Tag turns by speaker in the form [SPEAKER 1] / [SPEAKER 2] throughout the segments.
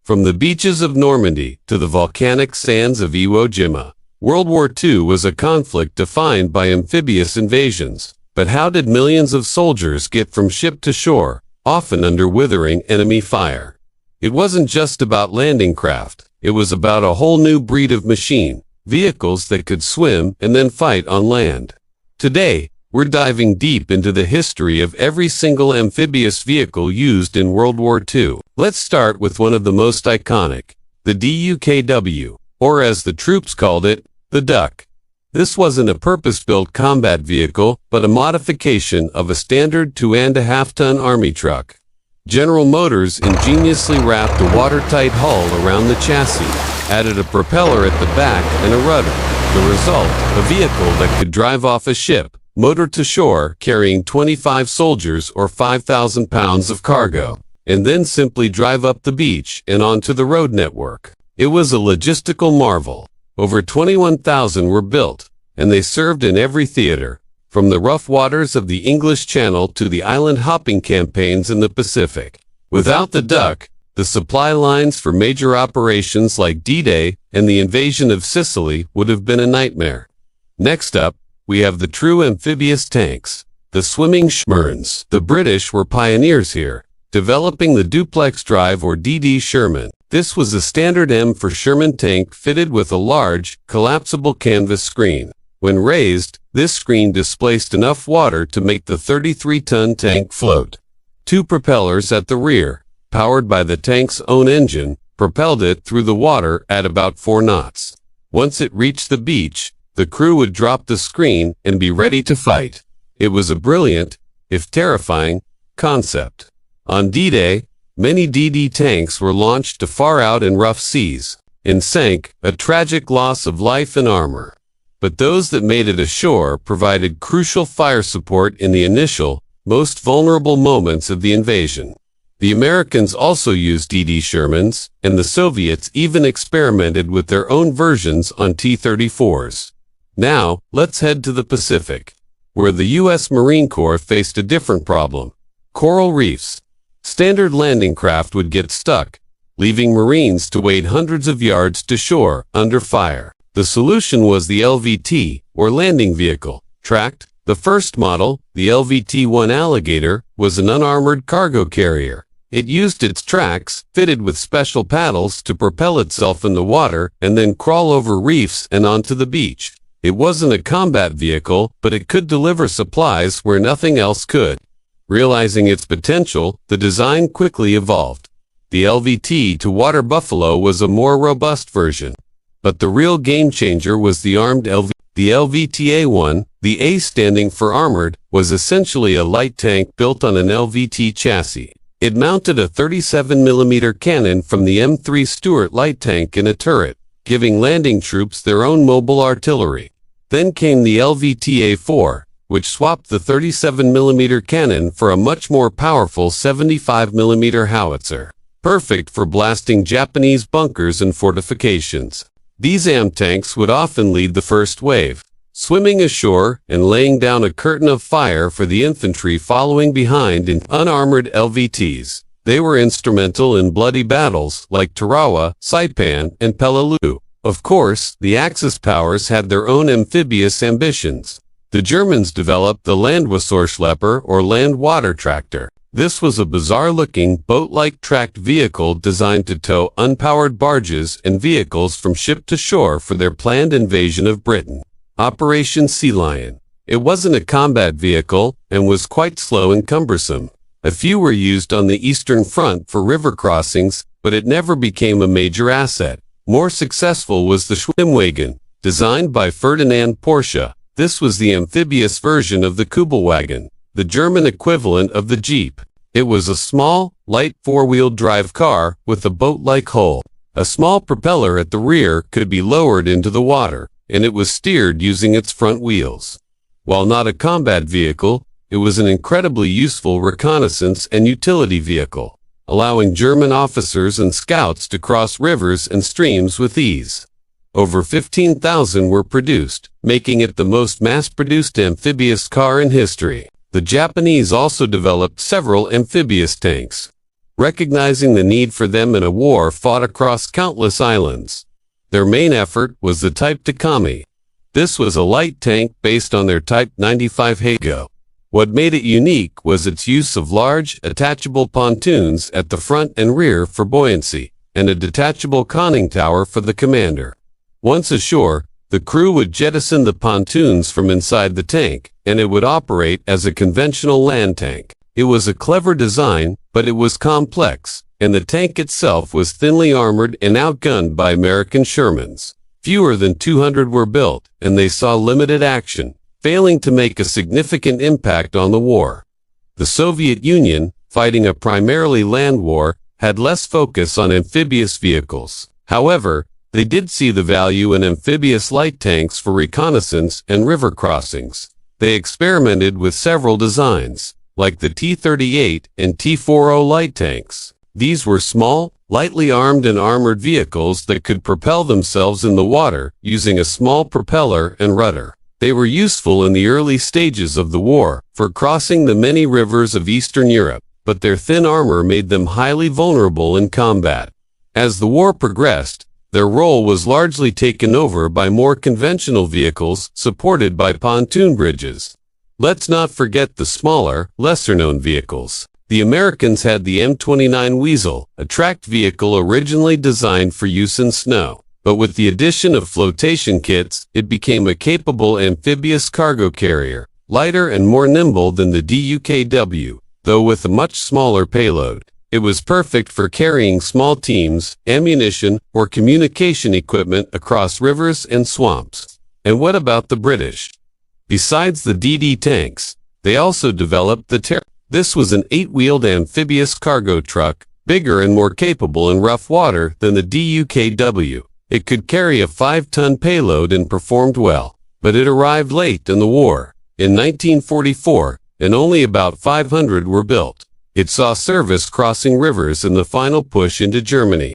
[SPEAKER 1] From the beaches of Normandy to the volcanic sands of Iwo Jima, World War II was a conflict defined by amphibious invasions. But how did millions of soldiers get from ship to shore, often under withering enemy fire? It wasn't just about landing craft. It was about a whole new breed of machine, vehicles that could swim and then fight on land. Today, we're diving deep into the history of every single amphibious vehicle used in World War II. Let's start with one of the most iconic, the DUKW, or as the troops called it, the Duck. This wasn't a purpose-built combat vehicle, but a modification of a standard 2.5-ton army truck. General Motors ingeniously wrapped a watertight hull around the chassis, added a propeller at the back and a rudder. The result, a vehicle that could drive off a ship, motor to shore, carrying 25 soldiers or 5,000 pounds of cargo, and then simply drive up the beach and onto the road network. It was a logistical marvel. Over 21,000 were built, and they served in every theater, from the rough waters of the English Channel to the island-hopping campaigns in the Pacific. Without the Duck, the supply lines for major operations like D-Day and the invasion of Sicily would have been a nightmare. Next up, we have the true amphibious tanks, the swimming Shermans. The British were pioneers here, developing the duplex drive or DD Sherman. This was a standard M for Sherman Tank fitted with a large, collapsible canvas screen. When raised, this screen displaced enough water to make the 33-ton tank float. Two propellers at the rear, powered by the tank's own engine, propelled it through the water at about 4 knots. Once it reached the beach, the crew would drop the screen and be ready to fight. It was a brilliant, if terrifying, concept. On D-Day, many DD tanks were launched to far out and rough seas, and sank, a tragic loss of life and armor. But those that made it ashore provided crucial fire support in the initial, most vulnerable moments of the invasion. The Americans also used DD Shermans, and the Soviets even experimented with their own versions on T-34s. Now, let's head to the Pacific, where the U.S. Marine Corps faced a different problem: coral reefs. Standard landing craft would get stuck, leaving Marines to wade hundreds of yards to shore under fire. The solution was the LVT, or landing vehicle, tracked. The first model, the LVT-1 Alligator, was an unarmored cargo carrier. It used its tracks, fitted with special paddles, to propel itself in the water and then crawl over reefs and onto the beach. It wasn't a combat vehicle, but it could deliver supplies where nothing else could. Realizing its potential, the design quickly evolved. The LVT to Water Buffalo was a more robust version. But the real game-changer was the armed LVT. The LVTA-1, the A standing for armored, was essentially a light tank built on an LVT chassis. It mounted a 37mm cannon from the M3 Stuart light tank in a turret, giving landing troops their own mobile artillery. Then came the LVTA-4, which swapped the 37mm cannon for a much more powerful 75mm howitzer, perfect for blasting Japanese bunkers and fortifications. These tanks would often lead the first wave, swimming ashore and laying down a curtain of fire for the infantry following behind in unarmored LVTs. They were instrumental in bloody battles like Tarawa, Saipan, and Peleliu. Of course, the Axis powers had their own amphibious ambitions. The Germans developed the Landwasserschlepper or land water tractor. This was a bizarre-looking, boat-like tracked vehicle designed to tow unpowered barges and vehicles from ship to shore for their planned invasion of Britain. Operation Sea Lion. It wasn't a combat vehicle and was quite slow and cumbersome. A few were used on the Eastern Front for river crossings, but it never became a major asset. More successful was the Schwimmwagen, designed by Ferdinand Porsche. This was the amphibious version of the Schwimmwagen, the German equivalent of the Jeep. It was a small, light four-wheel drive car with a boat-like hull. A small propeller at the rear could be lowered into the water, and it was steered using its front wheels. While not a combat vehicle, it was an incredibly useful reconnaissance and utility vehicle, allowing German officers and scouts to cross rivers and streams with ease. Over 15,000 were produced, making it the most mass-produced amphibious car in history. The Japanese also developed several amphibious tanks. recognizing the need for them in a war fought across countless islands. Their main effort was the Type DUKW. This was a light tank based on their Type 95 Hago. What made it unique was its use of large, attachable pontoons at the front and rear for buoyancy, and a detachable conning tower for the commander. Once ashore, the crew would jettison the pontoons from inside the tank, and it would operate as a conventional land tank. It was a clever design, but it was complex, and the tank itself was thinly armored and outgunned by American Shermans. Fewer than 200 were built, and they saw limited action, failing to make a significant impact on the war. The Soviet Union, fighting a primarily land war, had less focus on amphibious vehicles. However, they did see the value in amphibious light tanks for reconnaissance and river crossings. They experimented with several designs, like the T-38 and T-40 light tanks. These were small, lightly armed and armored vehicles that could propel themselves in the water using a small propeller and rudder. They were useful in the early stages of the war for crossing the many rivers of Eastern Europe, but their thin armor made them highly vulnerable in combat. As the war progressed, their role was largely taken over by more conventional vehicles supported by pontoon bridges. Let's not forget the smaller, lesser-known vehicles. The Americans had the M29 Weasel, a tracked vehicle originally designed for use in snow. But with the addition of flotation kits, it became a capable amphibious cargo carrier, lighter and more nimble than the DUKW, though with a much smaller payload. It was perfect for carrying small teams, ammunition, or communication equipment across rivers and swamps. And what about the British? Besides the DD tanks, they also developed the Terror. This was an 8-wheeled amphibious cargo truck, bigger and more capable in rough water than the DUKW. It could carry a 5-ton payload and performed well, but it arrived late in the war, in 1944, and only about 500 were built. It saw service crossing rivers in the final push into Germany.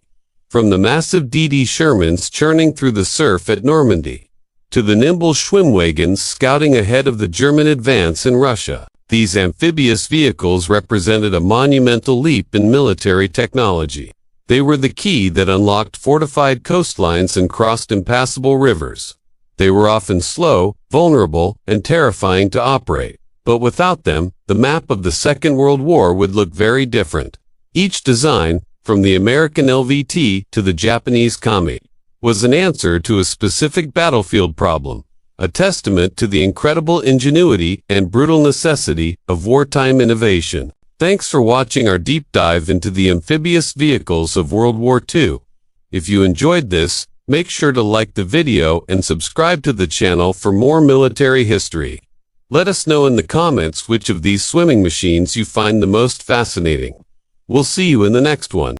[SPEAKER 1] From the massive DD Shermans churning through the surf at Normandy, to the nimble Schwimmwagens scouting ahead of the German advance in Russia, these amphibious vehicles represented a monumental leap in military technology. They were the key that unlocked fortified coastlines and crossed impassable rivers. They were often slow, vulnerable, and terrifying to operate. But without them, the map of the Second World War would look very different. Each design, from the American LVT to the Japanese Kami, was an answer to a specific battlefield problem, a testament to the incredible ingenuity and brutal necessity of wartime innovation. Thanks for watching our deep dive into the amphibious vehicles of World War II. If you enjoyed this, make sure to like the video and subscribe to the channel for more military history. Let us know in the comments which of these swimming machines you find the most fascinating. We'll see you in the next one.